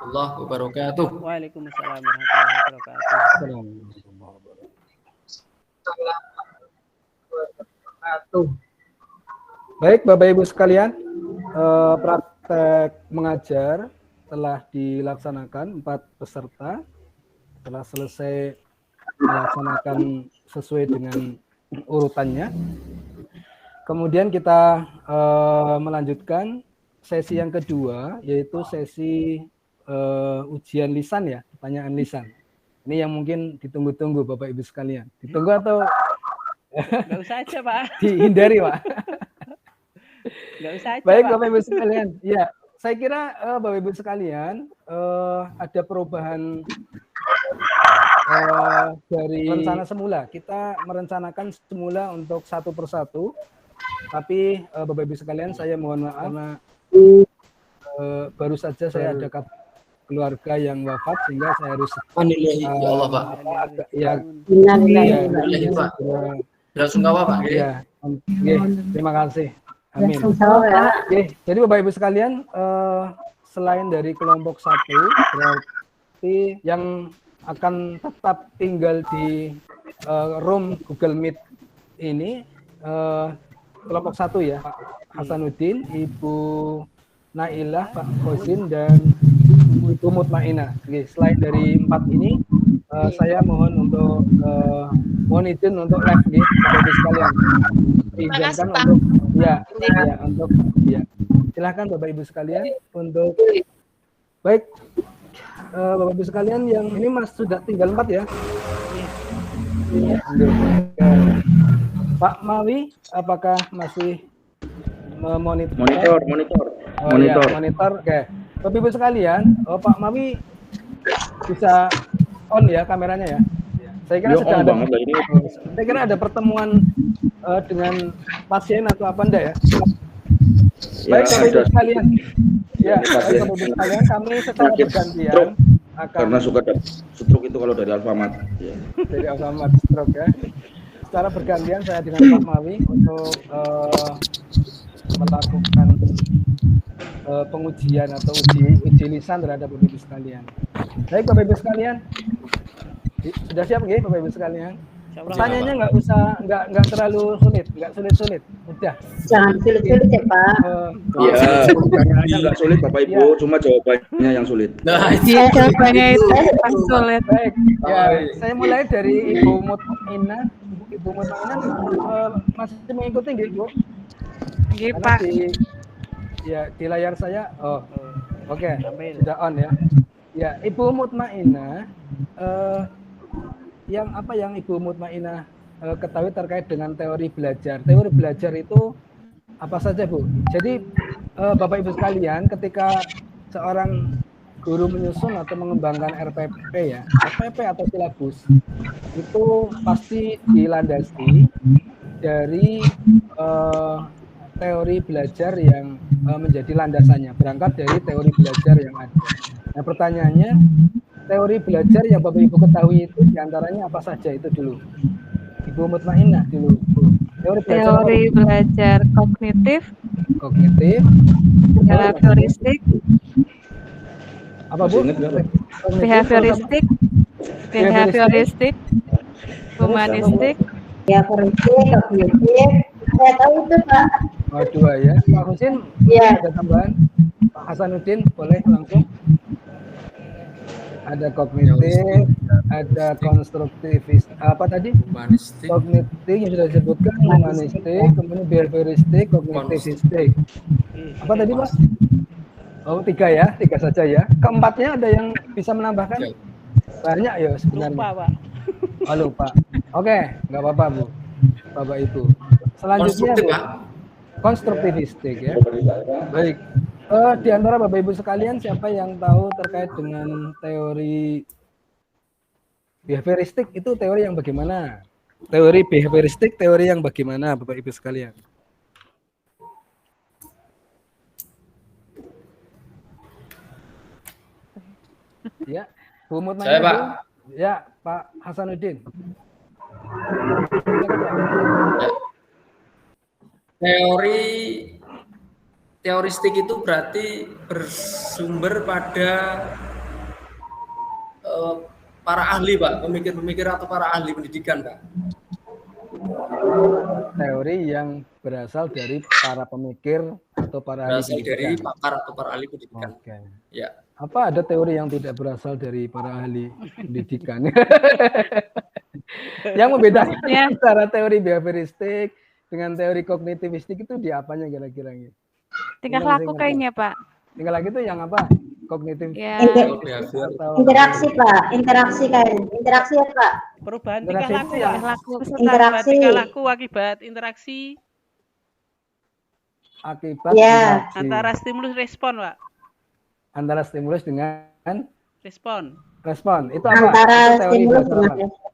warahmatullahi wabarakatuh. Waalaikumsalam warahmatullahi wabarakatuh. Baik, Bapak Ibu sekalian, praktek mengajar telah dilaksanakan 4 peserta, telah selesai melaksanakan sesuai dengan urutannya. Kemudian kita melanjutkan sesi yang kedua, yaitu sesi ujian lisan ya, pertanyaan lisan. Ini yang mungkin ditunggu-tunggu Bapak Ibu sekalian. Ditunggu atau Nggak usah aja, Pak. dihindari, Pak? Nggak usah aja, Baik, Pak. Bapak Ibu sekalian. Ya, saya kira Bapak Ibu sekalian ada perubahan dari rencana semula. Kita merencanakan semula untuk satu persatu, tapi Bapak Ibu sekalian, saya mohon maaf karena baru saja saya ada keluarga yang wafat sehingga saya harus Ya Allah, Pak. Pak. Belasungkawa, Pak. Ya, terima kasih. Amin. Oke, jadi Bapak Ibu sekalian, selain dari kelompok 1, berarti yang akan tetap tinggal di room Google Meet ini kelompok 1 ya, Pak Hasanuddin, Ibu Nailah, Pak Khosin, dan Ibu Mutmainah. Oke, selain dari 4 ini, saya mohon untuk mohon izin untuk live nih, Bapak Ibu sekalian. Diizinkan untuk silakan Bapak Ibu sekalian untuk baik Bapak Ibu sekalian yang ini Mas sudah tinggal 4 ya. Iya. Pak Mawi, apakah masih memonitor? Monitor. Ya, monitor. Oke. Bapak Ibu sekalian, Pak Mawi bisa on ya kameranya ya. Saya kira sedang ada. Saya kira ada pertemuan dengan pasien atau apa enggak ya? Baik, Bapak Ibu sekalian. Ya, baik, Bapak Ibu sekalian, kami secara bergantian akan karena suka stroke itu kalau dari Alfamart. Ya. Dari Alfamart stroke ya. Secara bergantian saya dengan Pak Mawi untuk melakukan pengujian atau uji lisan terhadap Bapak Ibu sekalian. Baik, Bapak Ibu sekalian. Sudah siap nggih Bapak Ibu sekalian? Pertanyaannya nggak terlalu sulit, nggak sulit-sulit. Udah. Jangan sulit-sulit ya Pak. Iya, pertanyaannya nggak sulit Bapak Ibu, cuma jawabannya yang sulit. Nah, Iya, jawabannya itu yang sulit. Baik, ya, saya mulai dari Ibu Mutmainah. Ibu Mutmainah masih mengikuti nggih, Bu? Nggih, Pak. Di layar saya. Oh, oke, sudah on ya. Ya, Ibu Mutmainah, yang Ibu Mutmainah ketahui terkait dengan teori belajar. Teori belajar itu apa saja, Bu? Jadi Bapak Ibu sekalian, ketika seorang guru menyusun atau mengembangkan RPP ya, RPP atau silabus itu pasti dilandasi dari teori belajar yang menjadi landasannya, berangkat dari teori belajar yang ada. Nah, pertanyaannya, teori belajar yang Bapak Ibu ketahui itu diantaranya apa saja itu dulu? Ibu Mutmainah dulu. Teori belajar kognitif, behavioristik, apa Bu? behavioristik, humanistik, kognitif. Saya tahu itu Pak. Oh, 2 ya. Pak Husin, ada tambahan? Pak Hasanuddin, boleh langsung. Ada kognitif, ada konstruktivis, apa tadi? Humanistik. Kognitif yang sudah disebutkan, humanistik, kemudian behavioristik, kognitivistik. Apa tadi Pak? Oh, 3 ya, 3 saja ya. Keempatnya ada yang bisa menambahkan? Banyak ya sebenarnya. Lupa, Pak. Oh, lupa. Oke, nggak apa-apa Bu, Bapak Ibu. Selanjutnya Bu, konstruktivistik ya. Baik. Di antara Bapak Ibu sekalian, siapa yang tahu terkait dengan teori behavioristik itu teori yang bagaimana? Teori behavioristik teori yang bagaimana Bapak Ibu sekalian? Ya, Bu Mutmainah. Saya, Pak. Ya, Pak Hasanuddin. Teoristik itu berarti bersumber pada para ahli, Pak, pemikir-pemikir atau para ahli pendidikan, Pak. Teori yang berasal dari para pemikir atau para ahli Berasal dari pendidikan. pakar atau para ahli pendidikan. Oke. Ya. Apa ada teori yang tidak berasal dari para ahli pendidikan? Yang membedakan Ya. antara teori behavioristik dengan teori kognitivistik itu di apanya kira-kira? Tingkah Ini masih laku ngerti. kayaknya, Pak. Tinggal lagi itu yang apa? Kognitif Ya. Behavior. atau Interaksi Pak, interaksi interaksi ya Pak. Perubahan tingkah Interaksi laku, itu Pak. Tingkah laku peserta. Interaksi. Tingkah laku akibat interaksi akibat Ya. interaksi antara stimulus respon, Pak. antara stimulus dengan Respon. respon. Itu apa? Antara Itu teori stimulus belajar dengan apa?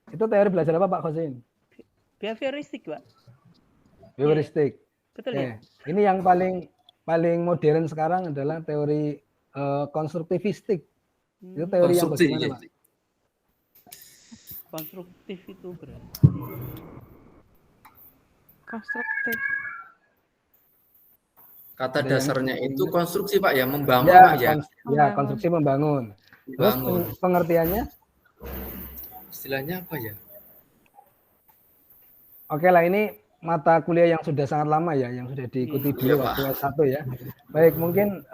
Itu teori belajar apa Pak Khosin? Behavioristik, Pak. Heuristik. Betul Oke. ya? Ini yang paling modern sekarang adalah teori konstruktivistik. Itu teori yang Konstruksi, bagaimana ya. Pak? Konstruktif itu berarti. Konstruktif. Kata Ada yang dasarnya itu konstruksi, Pak, ya, membangun, Ya, Pak, ya. ya, konstruksi membangun. Terus Membangun. pengertiannya? Istilahnya apa ya? Oke lah, ini mata kuliah yang sudah sangat lama ya, yang sudah diikuti Iya, dulu Pak. waktu S1 ya. Baik, mungkin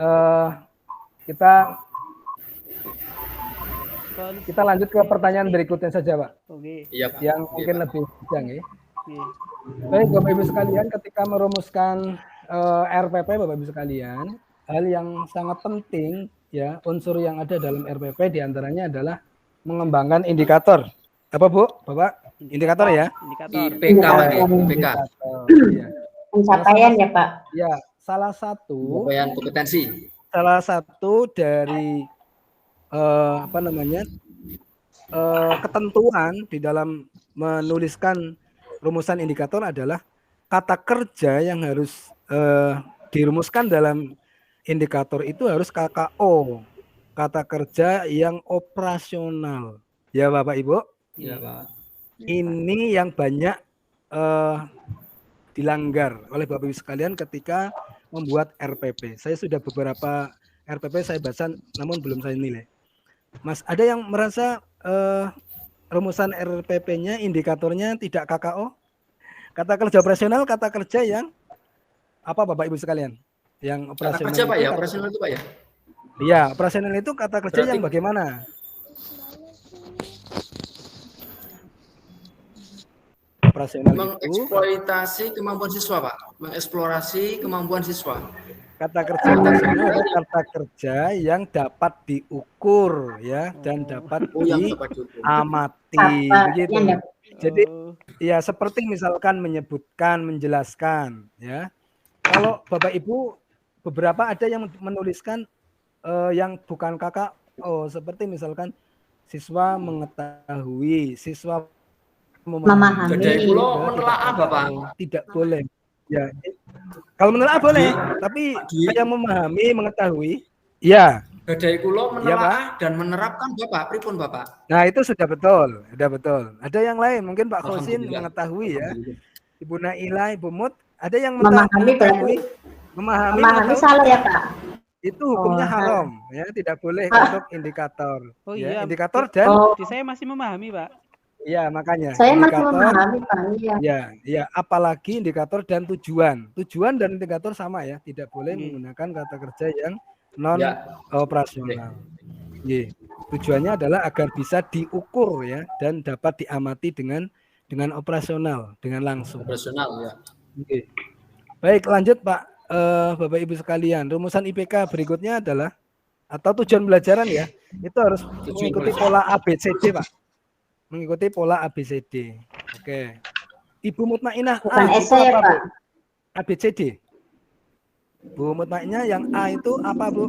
kita lanjut ke pertanyaan berikutnya saja, Pak. Oke. Iya, Pak. Yang Oke, mungkin Pak. lebih panjang ya. Oke. Baik, Bapak Ibu sekalian, ketika merumuskan RPP, Bapak Ibu sekalian, hal yang sangat penting ya, unsur yang ada dalam RPP diantaranya adalah mengembangkan indikator. Apa Bu, Bapak? Indikator ya? Indikator. IPK, Pak, ya. IPK. Indikator, iya. pencapaian ya Pak. Ya, salah satu Capaian kompetensi. dari ketentuan di dalam menuliskan rumusan indikator adalah kata kerja yang harus dirumuskan dalam indikator itu harus KKO, kata kerja yang operasional. Ya Bapak Ibu, Iya, Pak. ini yang banyak dilanggar oleh Bapak Ibu sekalian ketika membuat RPP. Saya sudah beberapa RPP saya baca namun belum saya nilai. Mas, ada yang merasa rumusan RPP-nya indikatornya tidak KKO? Kata kerja operasional, kata kerja yang apa Bapak Ibu sekalian? Yang Kata operasional kerja, Pak, itu ya. Operasional itu, Pak, ya. Iya, operasional itu kata kerja Berarti- yang bagaimana? Operasional itu Mengeksploitasi kemampuan siswa, Pak. Mengeksplorasi kemampuan siswa. kata kerja operasional adalah kata kerja yang dapat diukur ya dan dapat Oh, yang dapat diukur. diamati Apa begitu. yang dapat Jadi Oh, ya seperti misalkan menyebutkan, menjelaskan ya. Kalau Bapak Ibu beberapa ada yang menuliskan yang bukan KKO seperti misalkan siswa mengetahui, siswa Memahami. Jadi pulau menelaah, Bapak. tidak boleh. Ya. Kalau menelaah boleh, tapi Pak Dwi. yang memahami, mengetahui, ya. Gadai kulo Iya, menelaah dan menerapkan, Bapak. Pripun, Bapak? Nah itu sudah betul, Ada yang lain, mungkin Pak Khosin Alhamdulillah. mengetahui ya. Ibu Naila, Ibu Mut, ada yang Memahami mengetahui, memahami mengetahui, salah ya Pak. itu hukumnya Oh, haram, ya tidak boleh Ah. untuk indikator. Oh, Ya, iya. indikator dan, Oh, di saya masih memahami, Pak. ya makanya. saya masih indikator, memahami Pak. Iya. ya, apalagi indikator dan tujuan. Tujuan dan indikator sama ya, tidak boleh Iya. menggunakan kata kerja yang non Ya. operasional. Iya. Tujuannya adalah agar bisa diukur ya dan dapat diamati dengan operasional, dengan langsung. Operasional, ya. Oke. Baik, lanjut Pak. Bapak Ibu sekalian, rumusan IPK berikutnya adalah atau tujuan belajaran ya, itu harus mengikuti pola ABCD Pak. Mengikuti pola ABCD. Oke. Ibu Mutmainah Bukan itu esai ya apa, Pak. Bu? ABCD. Bu Mutmainah yang A itu apa Bu?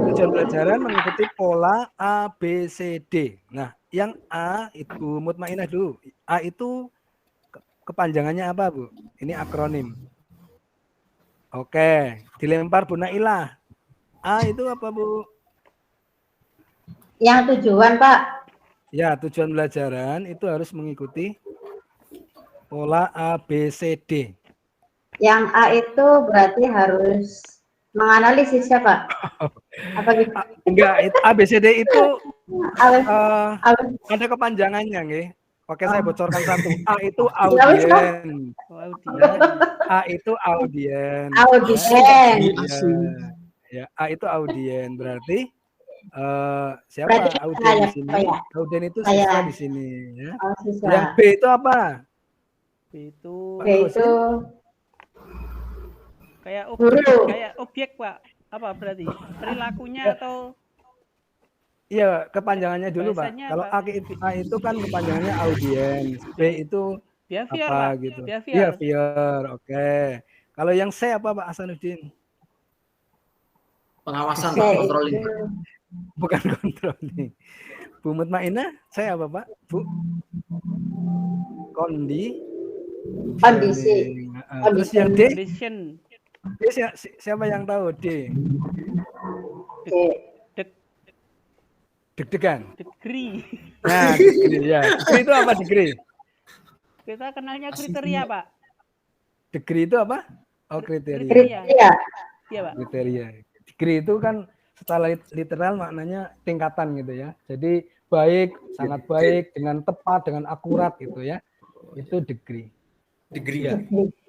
Tujuan belajaran mengikuti pola ABCD. Nah, yang A itu Mutmainah dulu. A itu kepanjangannya apa, Bu? Ini akronim. Oke, dilempar Bu Nailah. A itu apa, Bu? Yang tujuan Pak. Ya, tujuan belajaran itu harus mengikuti pola ABCD. Yang A itu berarti harus Menganalisis siapa? Apa gitu? Enggak, ABCD itu Apa? ada kepanjangannya, nggih. Oke, saya bocorkan satu. A itu Ya wis, Pak. audien. Oh, dia. A itu audien. Audien. Ya, A itu audien. Berarti siapa Berarti audien di saya, sini? saya. Audien itu Saya. siswa di sini, ya. Oh, siswa. Yang B itu apa? Itu B itu kayak Guru. objek, Pak. Apa berarti? Perilakunya atau Iya, kepanjangannya dulu, Pak. Bahasanya Kalau apa? A itu kan kepanjangannya audiens. B itu behavior, apa Pak? gitu? Behavior. Behavior. Oke. Kalau yang C apa, Pak Hasanuddin? Pengawasan, C Pak, itu controlling. Bukan controlling. Bu Mutmainah, C apa, Pak? Bu? kondisi. Terus yang D? Condition. D siapa yang tahu D? C. Deg-degan. Degree. Nah, degree ya. Degree itu apa degree? Kita kenalnya kriteria, Pak. Degree itu apa? Oh, kriteria. Kriteria. Iya, Pak. Kriteria. Degree itu kan secara literal maknanya tingkatan gitu ya. Jadi baik, sangat baik, dengan tepat, dengan akurat gitu ya. Itu degree. Degree. Ya.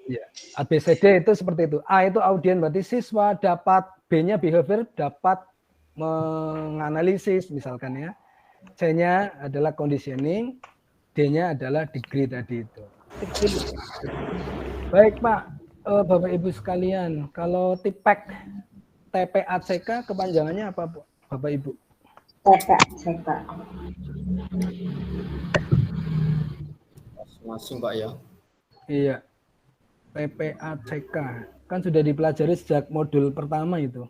Ya. ABCD itu seperti itu. A itu audien berarti siswa dapat, B-nya behavior dapat menganalisis misalkan ya. C-nya adalah conditioning, D-nya adalah degree tadi itu. Baik Pak, Bapak Ibu sekalian, kalau TPACK, TPACK kepanjangannya apa Bapak Ibu? TPACK. Masing-masing, Pak ya. Iya. TPACK kan sudah dipelajari sejak modul pertama itu.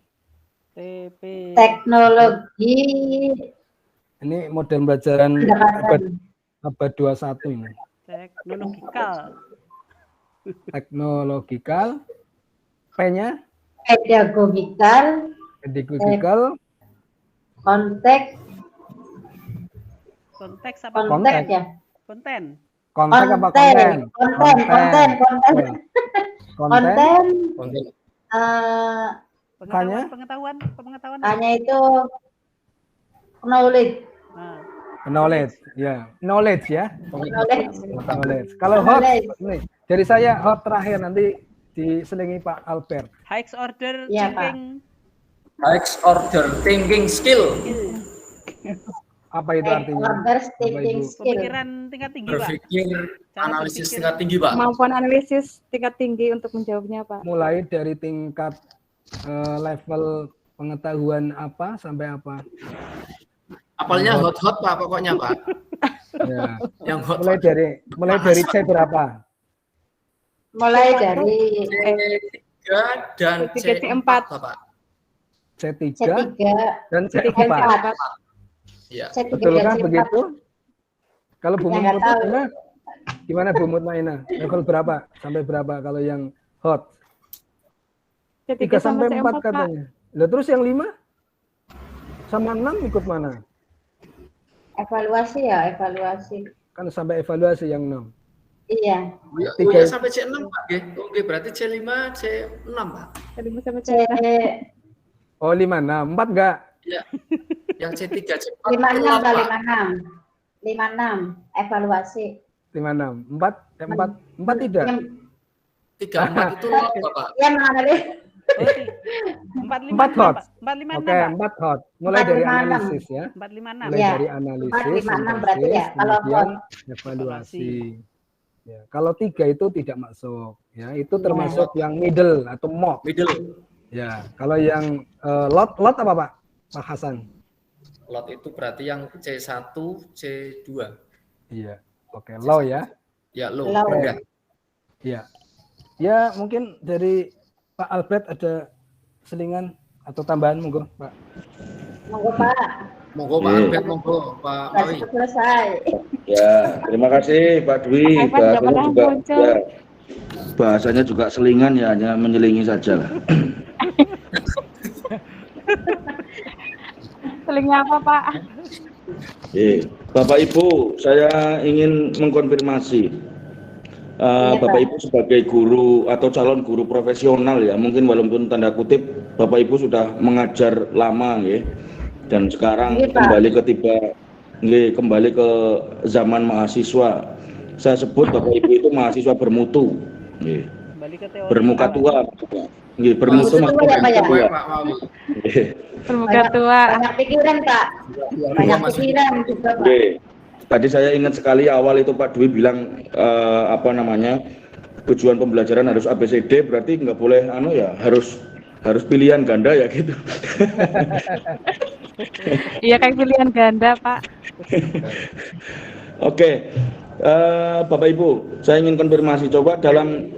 TP. Teknologi Ini model pelajaran abad 21 ini. Teknologikal. Teknologikal, P-nya pedagogikal, konteks Konteks apa? konteks ya. Konten. Konten apa konten? Konten. Konten. Konten. Tanya? Pengetahuan. Hanya itu knowledge. Nah, Knowledge, ya. Knowledge ya. Knowledge. Knowledge. Kalau hot, nih, dari saya hot terakhir nanti diselingi Pak Albert. high order Iya, Pak. thinking. High order thinking skill. Apa itu artinya? Order thinking Ibu? skill. Pemikiran tingkat tinggi, Pak. Berpikir Cara analisis berpikir. tingkat tinggi, Pak. Kemampuan analisis tingkat tinggi untuk menjawabnya, Pak. Mulai dari tingkat level pengetahuan apa sampai apa? Apalnya hot-hot, Pak, pokoknya, Pak. Ya. Yang hot. Mulai dari C berapa? Mulai dari C3 dan C4, Bapak. C3 C3, dan C4. C4. Iya. C3 Betulkah C4. begitu? Kalau Bu Ya, nggak Mutmainah, tahu. gimana Bu Mutmainah? Level berapa? Sampai berapa kalau yang hot? C3 3 sampai 4 C4, Pak. katanya. Lah terus yang 5 sama 6 ikut mana? Evaluasi ya, evaluasi. Kan sampai evaluasi yang 6. Iya. Oh ya, sampai C6, Pak. Oke, berarti C5, C6, Pak. C5 sampai C C6. Oh 5, 6, 4 enggak? Ya. Yang C3, C4. 56 Pak. 56 evaluasi. 56, 4 tidak? Yang 3, 4 itu lot, Bapak. ya menganalisis Oh, 456, 4 hot. Pak. 456, Oke, Pak. 4 hot. Mulai dari 456. analisis ya. 456. Mulai Ya, dari analisis, 456 berarti ya, kalau kemudian hot. evaluasi. Ya, kalau 3 itu tidak masuk. Ya, itu termasuk yang middle atau mock. Middle. Ya, kalau yang lot apa Pak? Pak Hasan. Lot itu berarti yang C1, C2. Iya. Oke, low ya. Ya, low. Low. Rendah. Iya. Ya, mungkin dari Pak Albert ada selingan atau tambahan monggo, Pak. Monggo Pak, Monggo Pak Albert, monggo Pak Mawi. sudah selesai. Ya, terima kasih Pak Dwi. Pak Ivan nggak pernah muncul. ya, bahasanya juga selingan ya, hanya menyelingi saja lah. Selingnya apa, Pak? Bapak Ibu, saya ingin mengkonfirmasi. Iya, Bapak Pak. Ibu sebagai guru atau calon guru profesional ya, mungkin walaupun tanda kutip Bapak Ibu sudah mengajar lama ya, dan sekarang Iya, Pak. kembali ke zaman mahasiswa. Saya sebut Bapak Ibu itu mahasiswa bermutu, nggih. Kembali ke teori. Bermuka tua, nggih, bermutu Bermutu tua, maksudnya Pak, ya? bermuka tua. Pak Mawi. Nggih. Bermuka tua. Banyak pikiran, Pak. Banyak pikiran juga, Pak. Oke. Tadi saya ingat sekali awal itu Pak Dwi bilang tujuan pembelajaran harus ABCD, berarti nggak boleh harus pilihan ganda ya gitu. Iya kayak pilihan ganda, Pak. Oke. Bapak Ibu, saya ingin konfirmasi coba dalam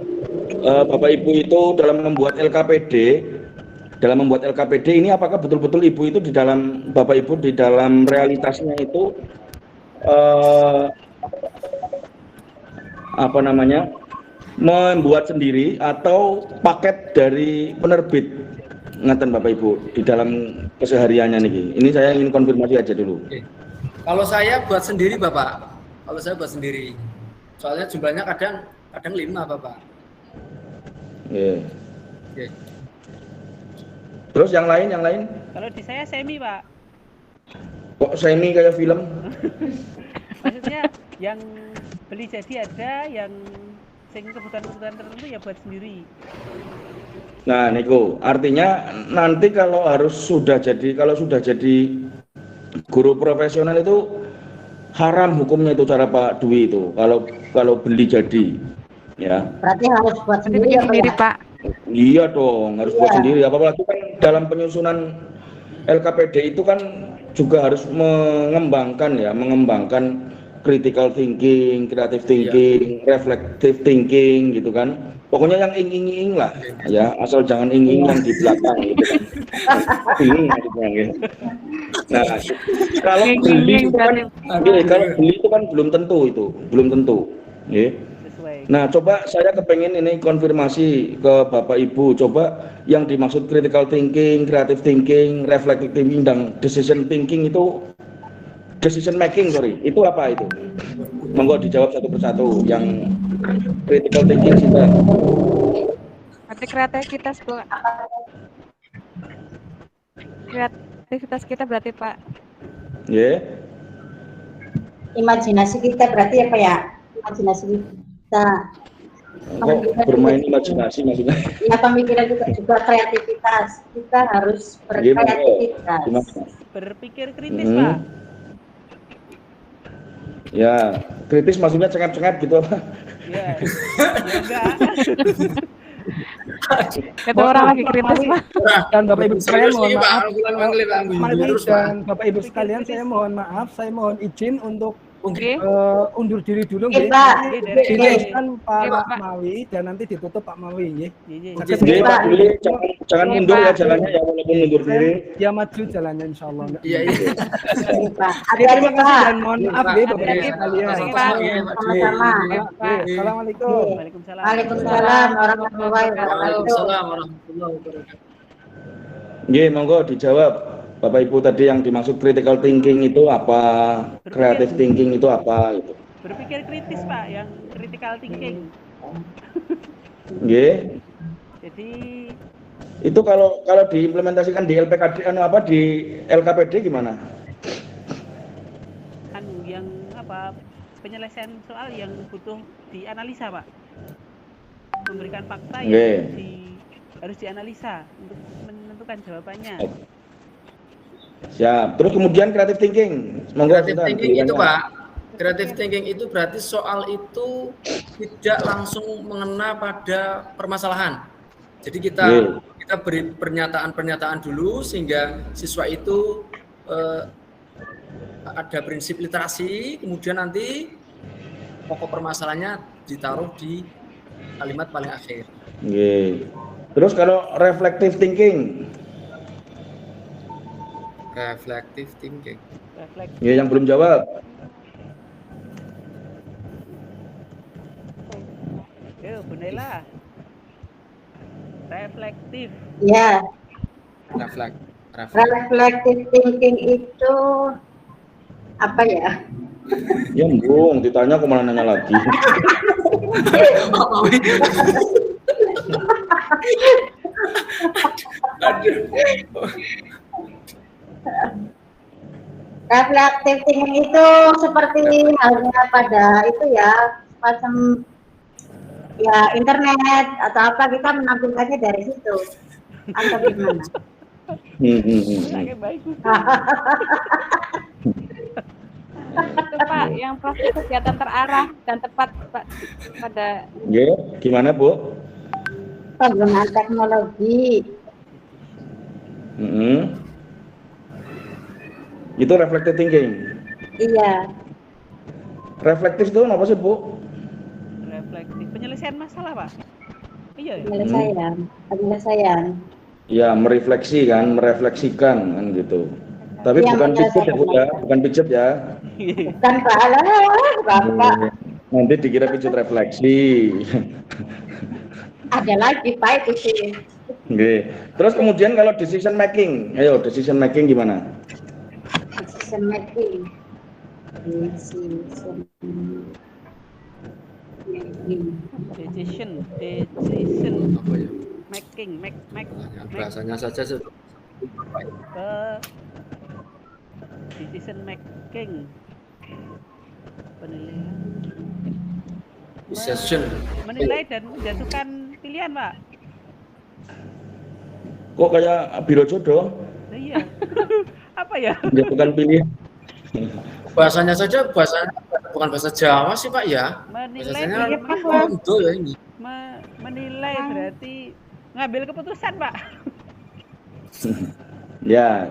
Bapak Ibu itu dalam membuat LKPD ini apakah betul-betul Ibu itu di dalam Bapak Ibu di dalam realitasnya itu membuat sendiri atau paket dari penerbit ngaten Bapak Ibu di dalam kesehariannya nih. Ini saya ingin konfirmasi aja dulu. Oke. Kalau saya buat sendiri Bapak. Kalau saya buat sendiri. Soalnya jumlahnya kadang 5 Bapak. Yeah. Oke. Terus yang lain? Kalau di saya semi, Pak. Kok semi kayak film? Maksudnya yang beli jadi ada, yang sing kebutuhan tertentu ya buat sendiri. Nah, Niko, artinya nanti kalau sudah jadi guru profesional itu haram hukumnya itu cara Pak Dwi itu kalau beli jadi, ya. Berarti harus buat Nanti sendiri, bikin ya, Pak, sendiri, ya? Pak. Iya dong, harus buat Iya. sendiri. Apalagi kan dalam penyusunan LKPD itu kan juga harus mengembangkan critical thinking, creative thinking, reflective thinking gitu kan. Pokoknya yang ing lah ya, asal jangan ing yang di belakang gitu kan. Ing maksudnya gitu. Nah, kalau beli itu kan belum tentu. Ya. Sesuai. Nah, coba saya kepengen ini konfirmasi ke Bapak Ibu, coba yang dimaksud critical thinking, creative thinking, reflective thinking, dan decision making itu apa itu? Monggo dijawab satu persatu. Yang critical thinking sih, Pak. Berarti kreativitas, Pak. Kreativitas kita berarti, Pak. Ya. Imajinasi kita berarti apa ya? Imajinasi kita. Kok bermain imajinasi maksudnya? Ya, pemikiran juga kreativitas. Kita harus berkreativitas. Gimana? Berpikir kritis, Pak. Ya, kritis maksudnya cengap-cengap gitu apa? Ya. Ya enggak. Kata orang lagi kritis, Pak. Dan Bapak Ibu sekalian mohon maaf. Mari Dan Bapak Ibu sekalian saya mohon maaf, saya mohon izin untuk Oke. undur diri dulu Oke, nggih. Pak. Diteruskan Pak Oke, Pak. Mawi dan nanti ditutup Pak Mawi nggih. Iya. Sakit Jadi Pak. Pak Dwi jangan mundur ya jalannya ya, walaupun mundur diri. Ya maju jalannya insyaallah. Iya. Oke, Pak. Terima Hati-hati, kasih Pak. dan mohon maaf nggih Bapak Ibu Hati-hati. sekalian. Sama-sama. Oke, Assalamualaikum. Waalaikumsalam. Waalaikumsalam warahmatullahi wabarakatuh. Waalaikumsalam warahmatullahi wabarakatuh. Nggih, monggo dijawab. Bapak Ibu tadi yang dimaksud critical thinking itu apa? Creative thinking itu apa gitu. Berpikir kritis, Pak, yang critical thinking. Nggih. Jadi Itu kalau diimplementasikan di LPKD di LKPD gimana? yang penyelesaian soal yang butuh dianalisa, Pak. Memberikan fakta yang harus dianalisa untuk menentukan jawabannya. Siap. Terus kemudian creative thinking. Monggo Creative thinking itu Pak, creative thinking itu berarti soal itu tidak langsung mengena pada permasalahan. Jadi kita beri pernyataan dulu sehingga siswa itu ada prinsip literasi, kemudian nanti pokok permasalahannya ditaruh di kalimat paling akhir. Nggih. Terus kalau reflective thinking, Reflective thinking. ya yang belum jawab. Yo, Bu Nela. Reflektif. Ya, Reflect. reflective thinking itu apa ya? Ya, Bung, ditanya kok malah nanya lagi. Reflective thinking itu seperti halnya pada itu ya, semacam ya internet atau apa, kita menampilkannya dari situ atau gimana? Itu Pak, yang proses kegiatan terarah dan tepat Pak pada. Gimana Bu? Penggunaan teknologi. Itu reflective thinking. Iya. Reflektif itu apa sih Bu? Reflektif penyelesaian masalah Pak. Iya. Penyelesaian. Ya, merefleksi kan, merefleksikan kan gitu. Tapi ya, bukan pijet ya Bu ya, bukan pijet ya. Bukan Pak, Bapak. Nanti dikira pijet refleksi. Ada lagi Pak itu sih. Oke. Terus kemudian kalau decision making, ayo decision making gimana? Decision making. Decision Apa ya? making, Bahasanya saja decision making, penilaian, decision, menilai dan menjatuhkan pilihan Pak. Kok kayak biro jodoh? Nah, iya. Apa ya? Menjatuhkan pilihan. Bahasanya saja bukan bahasa Jawa sih Pak ya. Menilai Bahasanya itu ya ini. Menilai berarti ngambil keputusan Pak. Ya.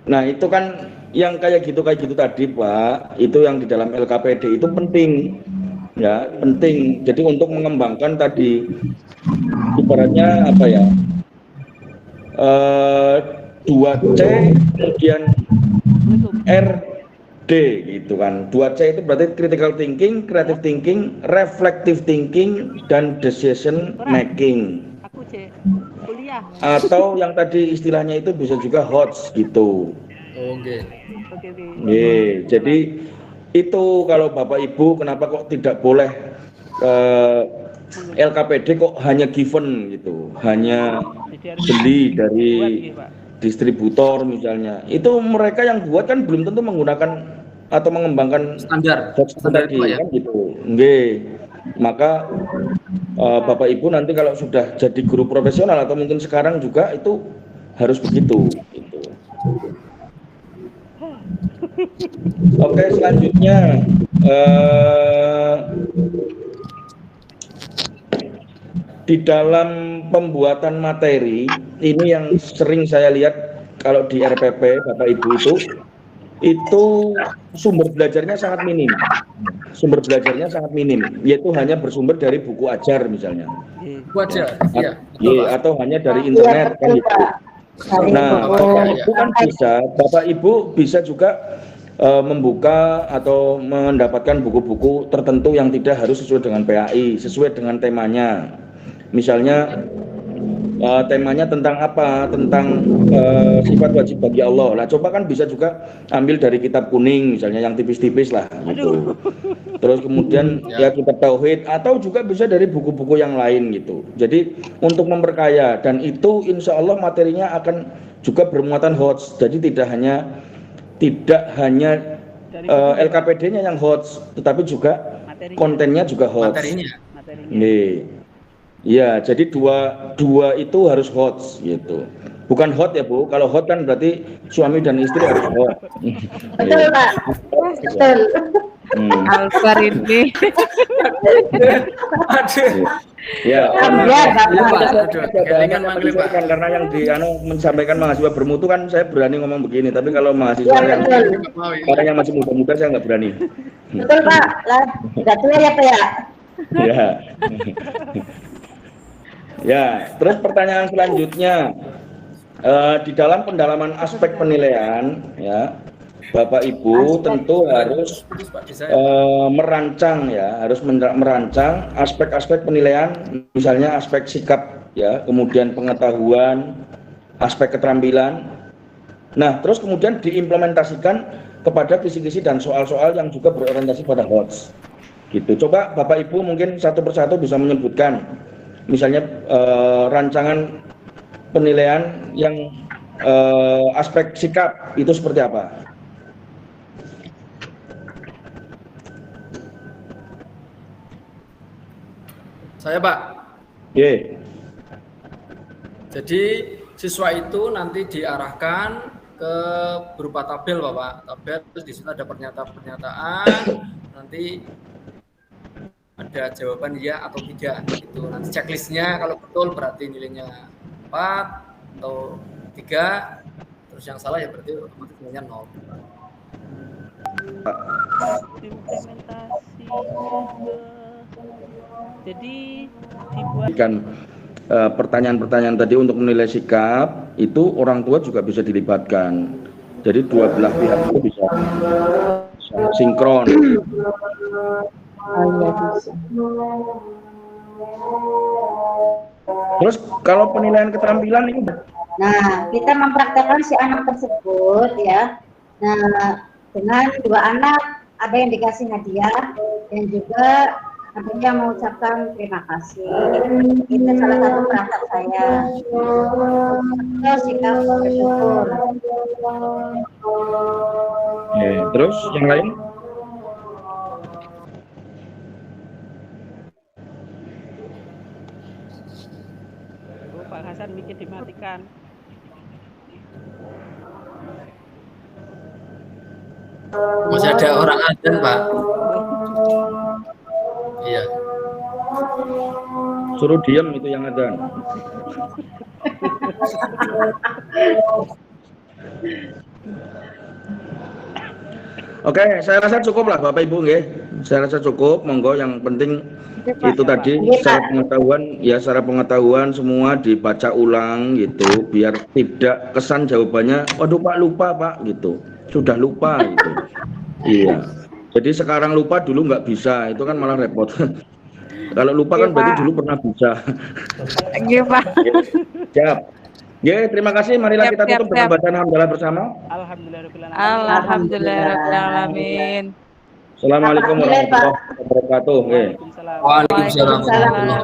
Nah, itu kan yang kayak gitu tadi Pak, itu yang di dalam LKPD itu penting. Ya, penting. Jadi untuk mengembangkan tadi ibaratnya apa ya? 2C kemudian RD gitu kan. 2C itu berarti critical thinking, creative thinking, reflective thinking, dan decision making. Aku kuliah. Atau yang tadi istilahnya itu bisa juga HOTS gitu. Oke. Jadi itu kalau Bapak Ibu kenapa kok tidak boleh LKPD kok hanya given gitu, hanya beli dari distributor misalnya. Itu mereka yang buat kan belum tentu menggunakan atau mengembangkan standar tadi kan gitu. Maka Bapak Ibu nanti kalau sudah jadi guru profesional atau mungkin sekarang juga itu harus begitu gitu. Oke, selanjutnya di dalam pembuatan materi ini yang sering saya lihat kalau di RPP Bapak Ibu itu sumber belajarnya sangat minim. Sumber belajarnya sangat minim, yaitu hanya bersumber dari buku ajar misalnya. Buku ajar, iya. Atau hanya dari internet kan gitu. Nah, Bapak Ibu bisa juga membuka atau mendapatkan buku-buku tertentu yang tidak harus sesuai dengan PAI, sesuai dengan temanya. Misalnya temanya tentang apa? Tentang sifat wajib bagi Allah. Lah coba kan bisa juga ambil dari kitab kuning misalnya yang tipis-tipis lah gitu. Terus kemudian ya kitab tauhid atau juga bisa dari buku-buku yang lain gitu. Jadi untuk memperkaya dan itu insya Allah materinya akan juga bermuatan HOTS. Jadi tidak hanya LKPD-nya yang HOTS, tetapi juga kontennya juga HOTS. Materinya. Ya, jadi dua itu harus HOTS gitu. Bukan hot ya Bu. Kalau hot kan berarti suami dan istri harus hot. Betul Pak. Betul. Alvar ini. Ya. Karena yang menyampaikan mahasiswa bermutu kan saya berani ngomong begini. Tapi kalau mahasiswa yang masih muda-muda saya nggak berani. Betul Pak. Lah, nggak tua ya Pak ya. Ya. Ya, terus pertanyaan selanjutnya di dalam pendalaman aspek penilaian, ya, Bapak Ibu tentu harus merancang aspek-aspek penilaian, misalnya aspek sikap, ya, kemudian pengetahuan, aspek keterampilan. Nah, terus kemudian diimplementasikan kepada kisi-kisi dan soal-soal yang juga berorientasi pada HOTS. Gitu. Coba Bapak Ibu mungkin satu persatu bisa menyebutkan, misalnya rancangan penilaian yang aspek sikap itu seperti apa? Saya Pak. Jadi siswa itu nanti diarahkan ke berupa tabel Bapak. Tabel terus di situ ada pernyataan-pernyataan, nanti ada jawaban ya atau tidak. Itu nanti checklistnya kalau betul berarti nilainya 4 atau 3, terus yang salah ya berarti otomatis nilainya 0. Jadi dibuat pertanyaan-pertanyaan tadi untuk menilai sikap itu orang tua juga bisa dilibatkan. Jadi dua belah pihak itu bisa sinkron. Terus kalau penilaian keterampilan ini, nah kita mempraktekkan si anak tersebut ya. Nah dengan 2 anak ada yang dikasih hadiah dan juga tentunya mengucapkan terima kasih. Itu salah satu praktek saya. Terus sikap bersyukur. terus yang lain? Pak Hasan bikin dimatikan. Masih ada orang adzan Pak. Iya. Suruh diam itu yang ada. Oke, saya rasa cukup lah Bapak Ibu nggih. Saya rasa cukup, monggo yang penting itu tadi secara pengetahuan semua dibaca ulang gitu biar tidak kesan jawabannya waduh Pak lupa Pak gitu. Sudah lupa gitu. Iya. Jadi sekarang lupa dulu nggak bisa, itu kan malah repot. Kalau lupa kan berarti dulu pernah bisa. Iya Pak. Siap. Ya, terima kasih. Marilah kita tutup dengan bacaan hamdalah bersama. Alhamdulillahirobbilalamin. Assalamualaikum warahmatullahi wabarakatuh. Waalaikumsalam.